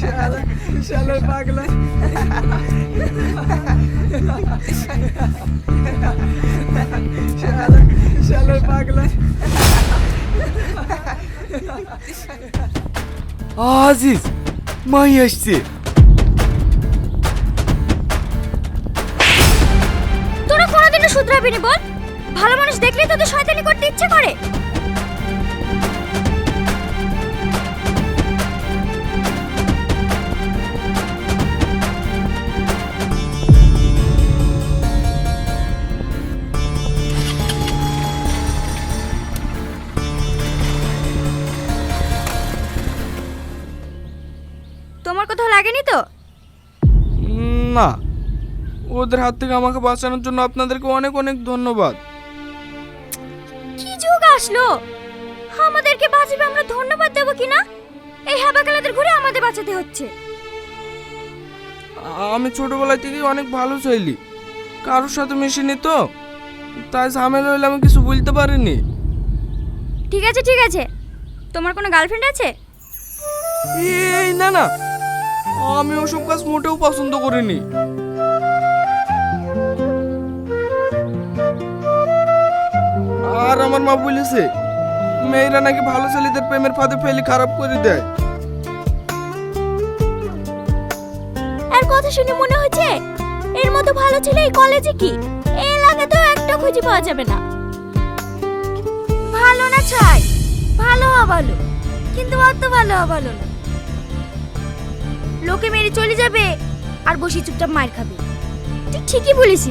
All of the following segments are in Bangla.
শালা শালা পাগলা শালা শালা পাগলা আজিজ মাই আসছে। তোরা কোনোদিনও শুধরাবি নি বল? ভালো মানুষ দেখলেই তোদের শয়তানি করতে ইচ্ছে করে। তোমার কোথাও লাগেনি তো? না, ওদের হাত থেকে আমাকে বাঁচানোর জন্য আপনাদেরকে অনেক অনেক ধন্যবাদ। কি যুগ আসলো, আমাদেরকে বাঁচাবে আমরা ধন্যবাদ দেব কিনা? এই হাবাকালাদের ঘুরে আমাদের বাঁচাতে হচ্ছে। আমি ছোটবেলা থেকেই অনেক ভালো ছেলে, কারোর সাথে মিশিনি তো, তাই ঝামেলা হলে আমি কিছু বলতে পারিনি। ঠিক আছে ঠিক আছে, তোমার কোনো গার্লফ্রেন্ড আছে? এই না না, আমি ওসব কাজ মোটেও পছন্দ করিনি। আর আমার মা বলেছে মেয়েরা নাকি ভালো ছেলেদের প্রেমের ফাঁদে ফেলে খারাপ করে দেয়। আর কথা শুনে মনে হচ্ছে এর মতো ভালো ছেলে এই কলেজে কি এই এলাকাতেও একটা খুঁজে পাওয়া যাবে না। ভালো না ছাই, ভালো হওয়া ভালো, কিন্তু অত ভালো হওয়া ভালো না। লোকে মেরে চলে যাবে আর বসে চুপচাপ মার খাবে। তুই ঠিকই বলিস,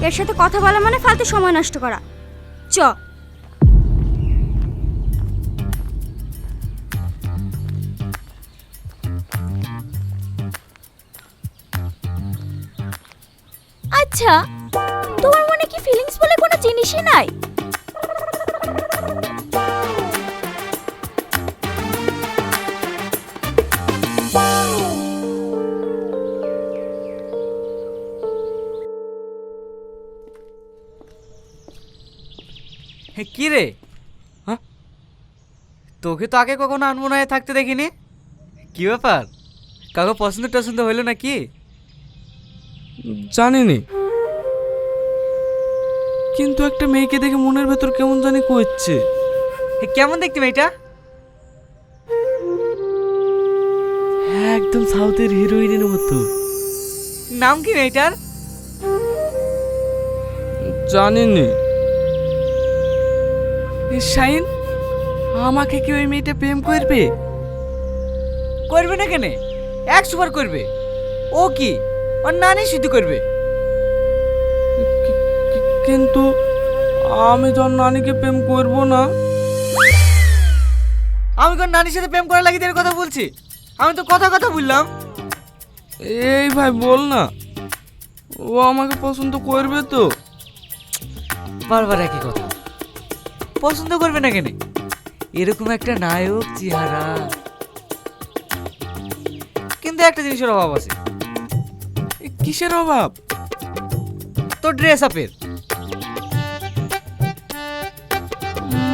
এর সাথে কথা বলা মানে ফালতু সময় নষ্ট করা। চ আচ্ছা, তোমার মনে কি ফিলিংস বলে কোনো জিনিসই নাই? কি রে? হ্যাঁ, তোকে তো আগে কখনো আনমনে থাকতে দেখিনি। কি ব্যাপার, কাউকে পছন্দ টছন্দ হইলো নাকি? জানিনি, কিন্তু একটা মেয়েকে দেখে মনের ভেতর কেমন জানি করছে। কেমন দেখতে মেয়েটা? একদম সাউথের হিরোইনের মতো। নাম কি মেয়েটার? জানিনি। শাইন, আমাকে কি ওই মেয়েটা প্রেম করবে? করবে না কেন, 100 বার করবে। ও কি ওর নানি শুধু করবে? কিন্তু আমি যখন নানিকে প্রেম করব না। আমি কোন নানির সাথে প্রেম করা লাগিয়ে এর কথা বলছি? আমি তো কথা কথা বললাম। এই ভাই বল না, ও আমাকে পছন্দ করবে তো? বারবার একই কথা, পছন্দ করবে না কেন? এরকম একটা নায়ক চেহারা, কিন্তু একটা জিনিসের অভাব আছে। কিসের অভাব? তোর ড্রেস আপের।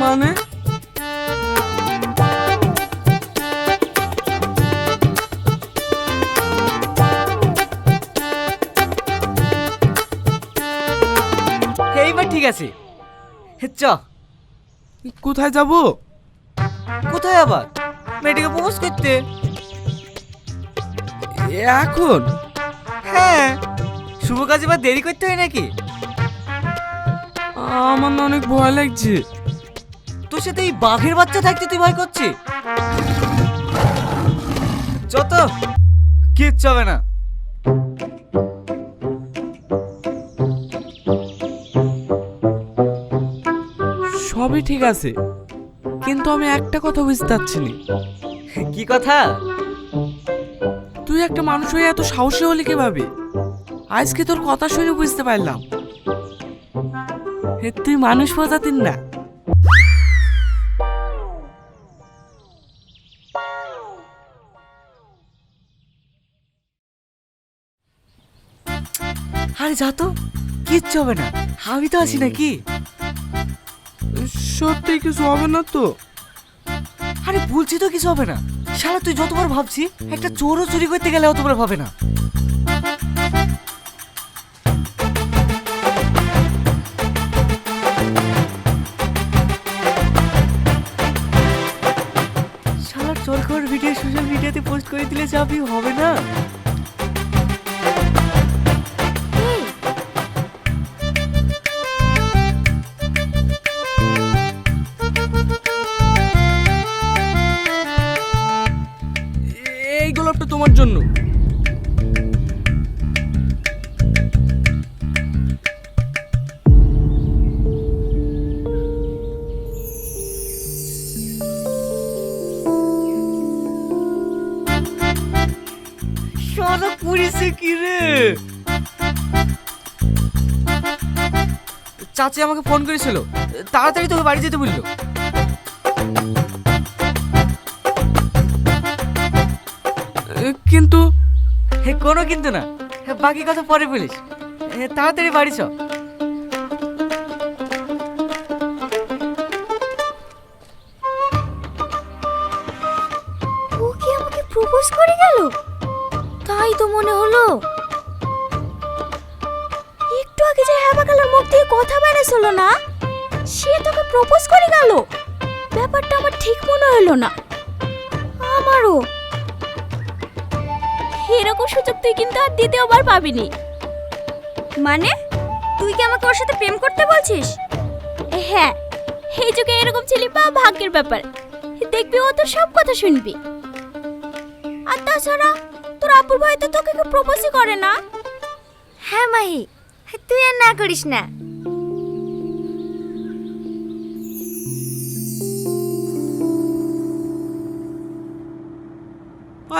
মানে? এইবার ঠিক আছে, চ। কোথায় যাব? কোথায় আবার? মেয়েটাকে প্রপোজ করতে। এখন? হ্যাঁ, শুভ কাজে এবার দেরি করতে হয় নাকি? আমার না অনেক ভয় লাগছে। তোর সাথে এই বাঘের বাচ্চা থাকতে তুই ভয় করছিস? যত কিচ্ছু হবে না। সবই ঠিক আছে, কিন্তু আমি একটা কথা বুঝতে পারছি না। কি কথা? তুই একটা মানুষ হয়ে এত সাহসী হলি কিভাবে? আজকে তোর কথা শুনে বুঝতে পারলাম তুই মানুষ প্রজাতির না। আরে যা তো, কিচ্ছু হবে না, আমি তো আছি নাকি? সত্যি কিছু হবে না তো? আরে বলছি তো কিছু হবে না, শালা তুই যতবার ভাবছি একটা চোরও চুরি করতে গেলে অতবার ভাবে না। শালার চোর খাওয়ার ভিডিও সোশ্যাল মিডিয়াতে পোস্ট করে দিলে যাবি হবে না। এই গোলাপটা তোমার জন্য। শালা পুলিশে কি রে? চাচি আমাকে ফোন করেছিল, তাড়াতাড়ি তোকে বাড়ি যেতে বললো। কিন্তু কোনো কিন্তু না, বাকি কথা পরে বলিস। তাড়াতাড়ি বাড়ি চ। ও কি আমাকে প্রপোজ করে গেল? তাই তো মনে হলো। একটু আগে যে হ্যাবাকালার মুখ দিয়ে কথা বেরিয়েছিল না, সে তোকে প্রপোজ করে গেল। ব্যাপারটা আমার ঠিক মনে হলো না। আমারও এরকম সুযোগ তুই কিন্তু আর দ্বিতীয়বার পাবিনি। মানে তুই কি আমাকে ওর সাথে প্রেম করতে বলছিস? হ্যাঁ, এই যুগে এরকম ছেলে পাওয়া ভাগ্যের ব্যাপার। দেখবি ও তো সব কথা শুনবি। আর তাছাড়া তোর আপুর ভাই তো তোকে প্রপোজই করে না। হ্যাঁ মাহি, তুই আর না করিস না।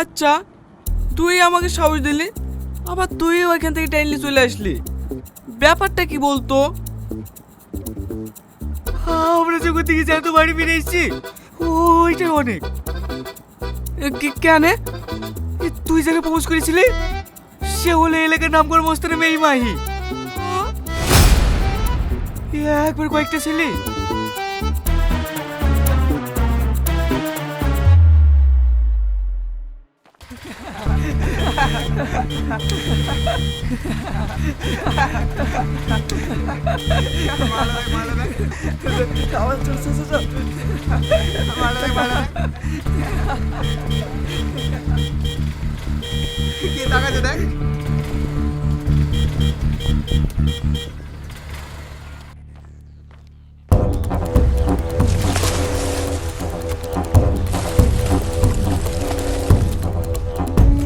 আচ্ছা, তুই আমাকে সাহস দিলি, আবার তুই ওইখান থেকে টাইনলি চলে আসলি। ব্যাপারটা কি বলতো? আমরা যখন থেকে যেহেতু বাড়ি ফিরে এসেছি ওইটাই অনেক। কেন? তুই যাকে প্রপোজ করেছিলি সে হলো এলাকার নাম করে মস্তানের মেয়ে মাহি। একবার কয়েকটা ছেলে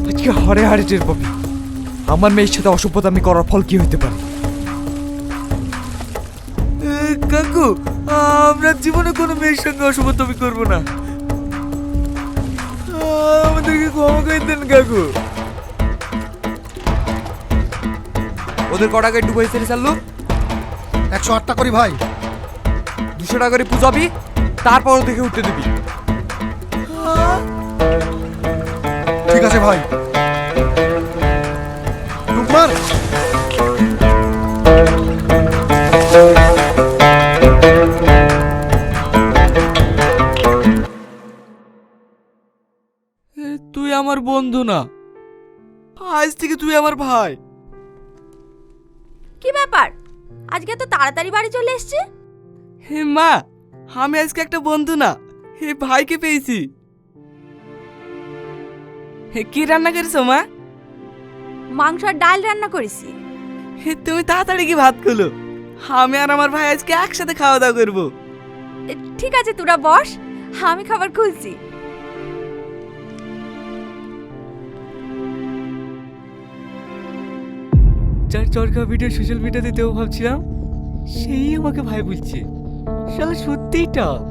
আজকে হারে হারে টের পাবি আমার মেয়ের সাথে অসভ্যতা আমি করার ফল কি হইতে পারে। কাকু, আমরা জীবনে কোনো মেয়ের সঙ্গে অসভ্যতামি করবো না। আমাদেরকে ক্ষমা করে দেন কাকু। ওদের ক টাকায় ডুবাই ছেড়ে চাললো? 108 টাকা করি ভাই। 200 টাকা করে পুজাবি, তারপর ওদেরকে উঠতে দিবি। ঠিক আছে ভাই। রুকমান, তুই আমার বন্ধু না, আজ থেকে তুই আমার ভাই। কি ব্যাপার, আজকে তো তাড়াতাড়ি বাড়ি চলে এসেছে? হে মা, আমি আজকে একটা বন্ধু না, হে ভাইকে পেয়েছি। হে কি রান্না করেছো মা? মাংস আর ডাল রান্না করেছি। হে তুমি তাড়াতাড়ি কি ভাত খুলো, আমি আর আমার ভাই আজকে একসাথে খাওয়া দাওয়া করবো। ঠিক আছে তোরা বস, আমি খাবার খুলছি। যার চরকা ভিডিও সোশ্যাল মিডিয়াতে দেবো ভাবছিলাম সেই আমাকে ভাই বলছে। শালা সত্যিই টাপ।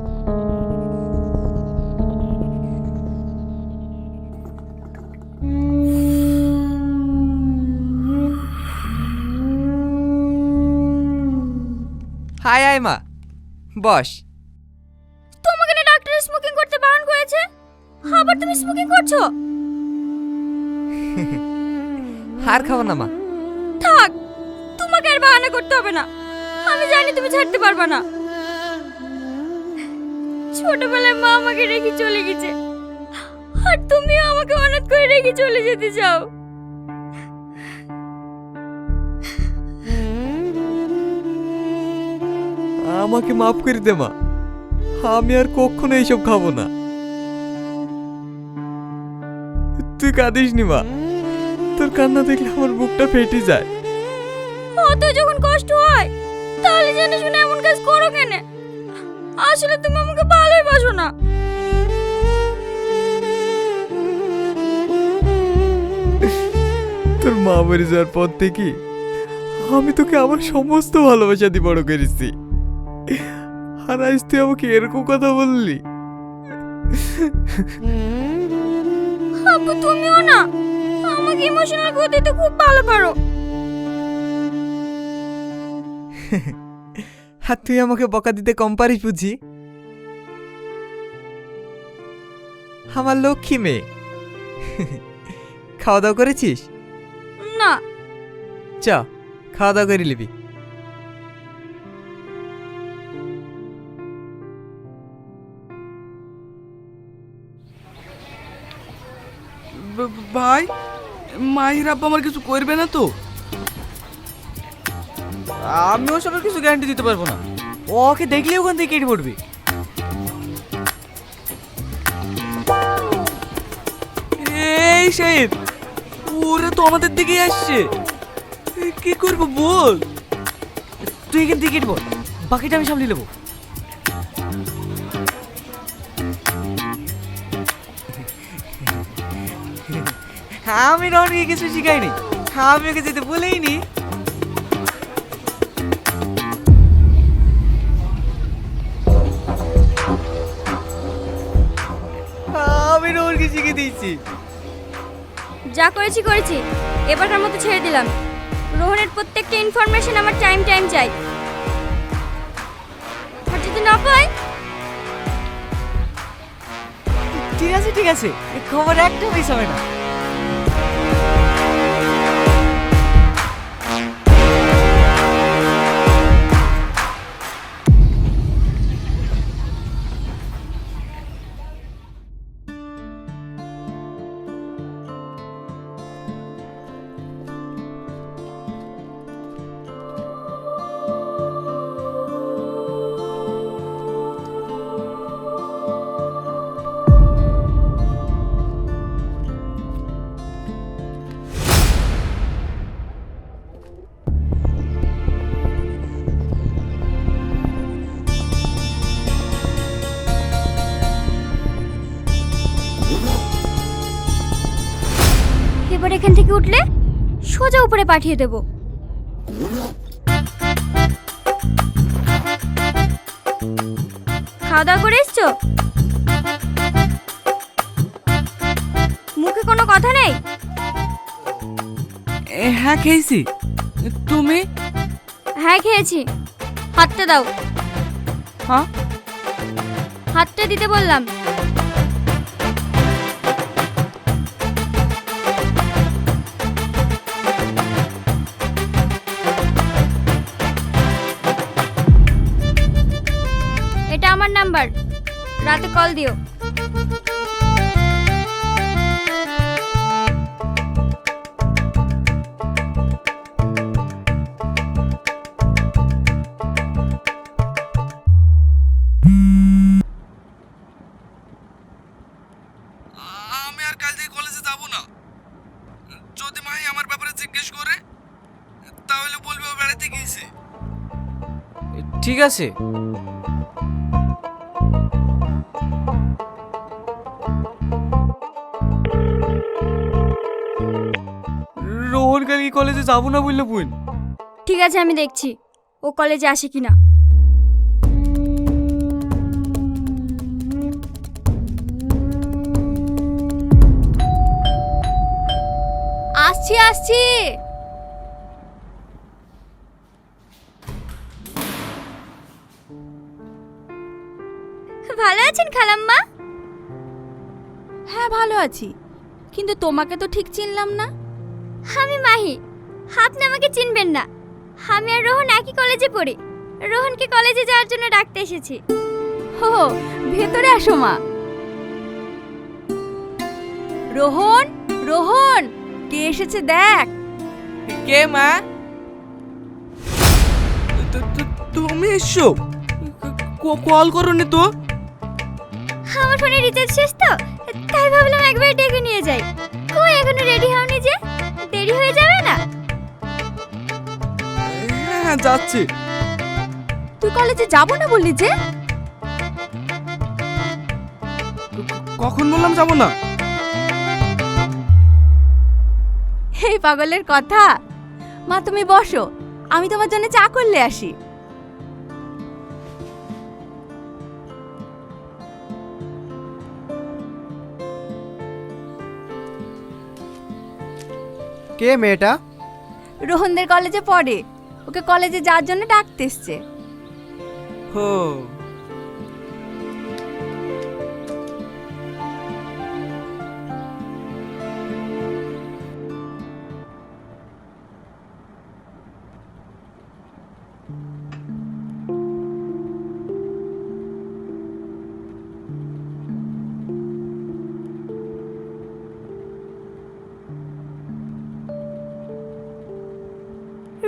হাই আয় মা, বস। তোমাকে না ডাক্তার স্মোকিং করতে বারণ করেছে, আবার তুমি স্মোকিং করছো? আর খাবো না মা। থাক, তোমাকে আর বাহানা করতে হবে না, আমি জানি তুমি ছাড়তে পারবে না। ছোটবেলায় মা আমাকে রেখে চলে গেছে, আর রেখে চলে যেতে চাও? আমাকে মাফ করে দে মা, আমি আর কখনো এইসব খাবো না। তুই কাঁদিস নি মা, তোর কান্না দেখলে আমার বুকটা ফেটে যায়। অত যখন কষ্ট হয় তাহলে জেনে শুনে এমন কাজ করো কেন? আসলে তুমি আমাকে ভালোই বাসো না। তোর মা মরে যাওয়ার পর থেকে আমি তোকে আমার সমস্ত ভালোবাসা দিয়ে বড় করেছি, আর আজ তুই আমাকে এরকম কথা বললি। আব্বু তুমিও না আমাকে ইমোশনাল করে দিতে খুব ভালো পারো। আর তুই আমাকে বকা দিতে কম পারিস বুঝি? আমার লক্ষ্মী মেয়ে। খাওয়া দাওয়া করেছিস? না। চ খাওয়া দাওয়া করে নিবি। ভাই, মাহির আব্বা আমার কিছু করবে না তো? আমি ওসবের কিছু গ্যারান্টি দিতে পারবো না। ওকে দেখলে ওখান থেকে কেটে পড়বে। এই শাহিদ, ওরা তো আমাদের দিকেই আসছে। কি করবো বল? তুই এখান থেকে কেটে পড়, বাকিটা আমি সামলে নেবো। আমি রনকে কিছু শিখাইনি, আমি ওকে যেতে বলেইনি। আমি রনকে শিখে দিয়েছি। যা করেছি করেছি, এবারকার মতো ছেড়ে দিলাম। রোহনের প্রত্যেকটা ইনফরমেশন আমার টাইম চাই। আর যদি না পাই? ঠিক আছে ঠিক আছে, খবর একটা মিস হবে না। এবার এখান থেকে উঠলে সোজা উপরে পাঠিয়ে দেব। খাওয়া দাওয়া করে এসছো? মুখে কোনো কথা নেই? হ্যাঁ খেয়েছি। তুমি? হ্যাঁ খেয়েছি। হাতটা দাও। হ্যাঁ, হাতটা দিতে বললাম। এটা আমার নাম্বার, রাতে কল দিও। আমি আর কাল থেকে কলেজে যাব না। যদি মাহি আমার ব্যাপারে জিজ্ঞেস করে তাহলে বলবে ও বেড়াতে গিয়েছে। ঠিক আছে। রোহন কাল কি কলেজে যাব না বললে বোন? ঠিক আছে, আমি দেখছি ও কলেজে আসে কিনা। আসছি আসছি। ভালো আছেন খালাম্মা? হ্যাঁ ভালো আছি, কিন্তু তোমাকে তো ঠিক চিনলাম না। আমি মাহি। আপনি আমাকে চিনবেন না। আমি আর রোহন একই কলেজে পড়ি। রোহনকে কলেজে যাওয়ার জন্য ডাকতে এসেছি। হো, ভেতরে আসো মা। রোহন, রোহন, কে এসেছে দেখ। কে মা? তুমি এসো? কল করোনি তো? আমার ফোনে রিচার্জ শেষ তো, তাই ভাবলাম একবার ডেকে নিয়ে যাই। কই এখনো রেডি হওনি যে? দেরি হয়ে যাবে না? হ্যাঁ যাচ্ছি। তুই কলেজে যাবো না বললি যে? কখন বললাম যাব না? এই পাগলের কথা। মা তুমি বসো, আমি তোমার জন্য চা করলে আসি। কে মেয়েটা? রোহনদের কলেজে পড়ে, ওকে কলেজে যাওয়ার জন্য ডাকতে এসছে। হো,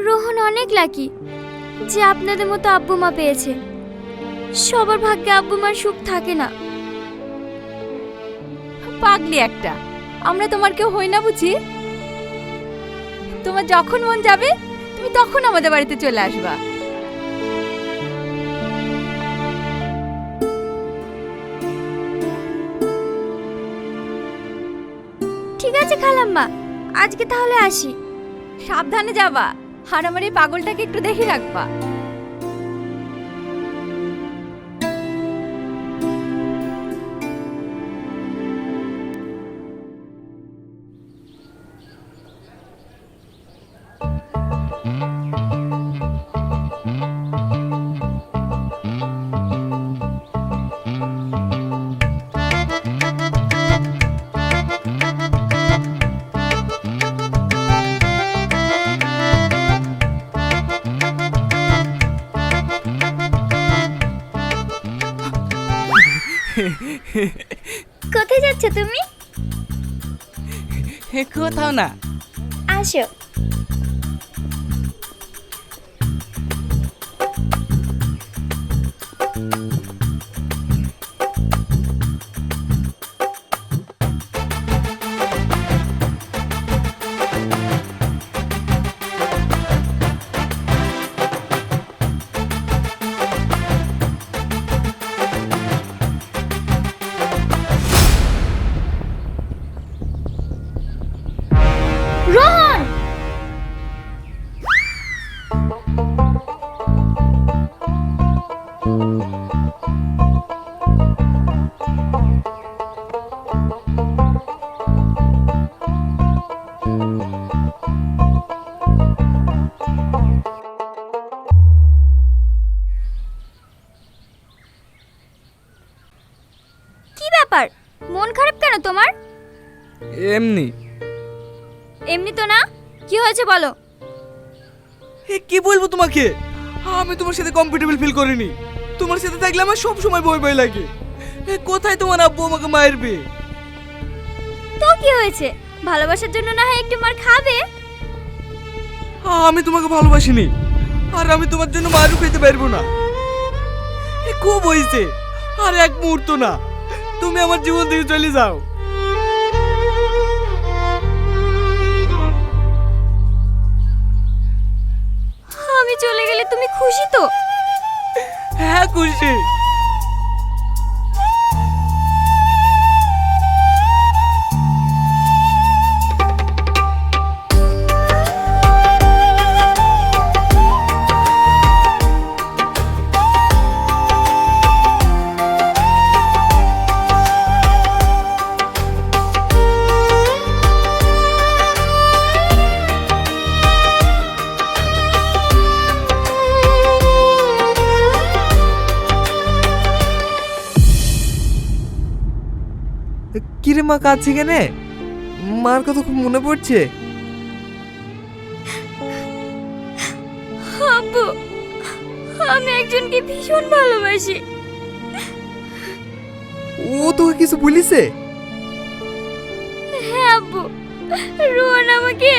রোহন অনেক লাকি যে আপনাদের মতো আব্বু মা পেয়েছে। সবার ভাগ্যে আব্বু মার সুখ থাকে না। পাগলি একটা, আমরা তোমার কেউ হই না বুঝি? তোমার যখন মন যাবে তুমি তখন আমাদের বাড়িতে চলে আসবা। ঠিক আছে খালাম্মা, আজকে তাহলে আসি। সাবধানে যাবা, আর আমার এই পাগলটাকে একটু দেখে রাখবা। কোথায় যাচ্ছ তুমি? কোথাও না। আসো। রোহন! কি ব্যাপার, মন খারাপ কেন তোমার? এমনি। এমনি তো না, কি হয়েছে বলো। কি বলবো তোমাকে? আমি তোমার সাথে কমফোর্টেবল ফিল করিনি। তোমার সাথে থাকলে আমার সব সময় ভয় ভয় লাগে। কোথায় তোমার আব্বু আমাকে মারবে? তো কি হয়েছে, ভালোবাসার জন্য না হয় একটু মার খাবে। আমি তোমাকে ভালোবাসিনি, আর আমি তোমার জন্য মারও খেতে পারবো না। খুব হয়েছে, আর এক মুহূর্ত না। তুমি আমার জীবন থেকে চলে যাও। আমি চলে গেলে তুমি খুশি তো? হ্যাঁ খুশি। কিরে মা, কাঁদছি কেনে? মার কথা খুব মনে পড়ছে। আব্বু, আমি একজনকে ভীষণ ভালোবাসি। ও তোকে কিছু বলিছে? হ্যাঁ আব্বু, রোহন আমাকে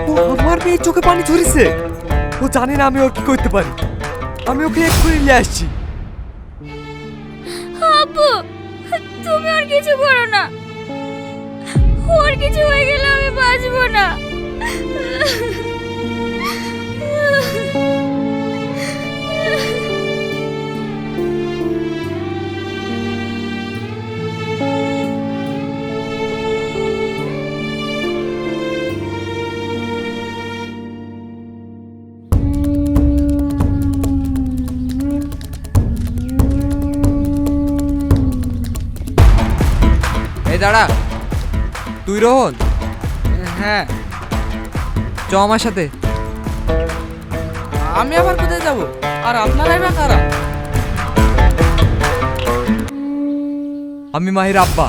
ও আমার মেয়ের চোখে পানি ঝরিছে। ও জানে না আমি ওর কি করতে পারি। আমি ওকে এক্ষুনি নিয়ে আসছি। আব্বু, তুমি আর কিছু করো না। ওর কিছু হয়ে গেলে আমি বাঁচবো না। এই দাঁড়া, তুই রোহন? হ্যাঁ। চ আমার সাথে। আমি আবার কোথায় যাব? আর আপনারাই বা কারা? আমি মাহির আব্বা।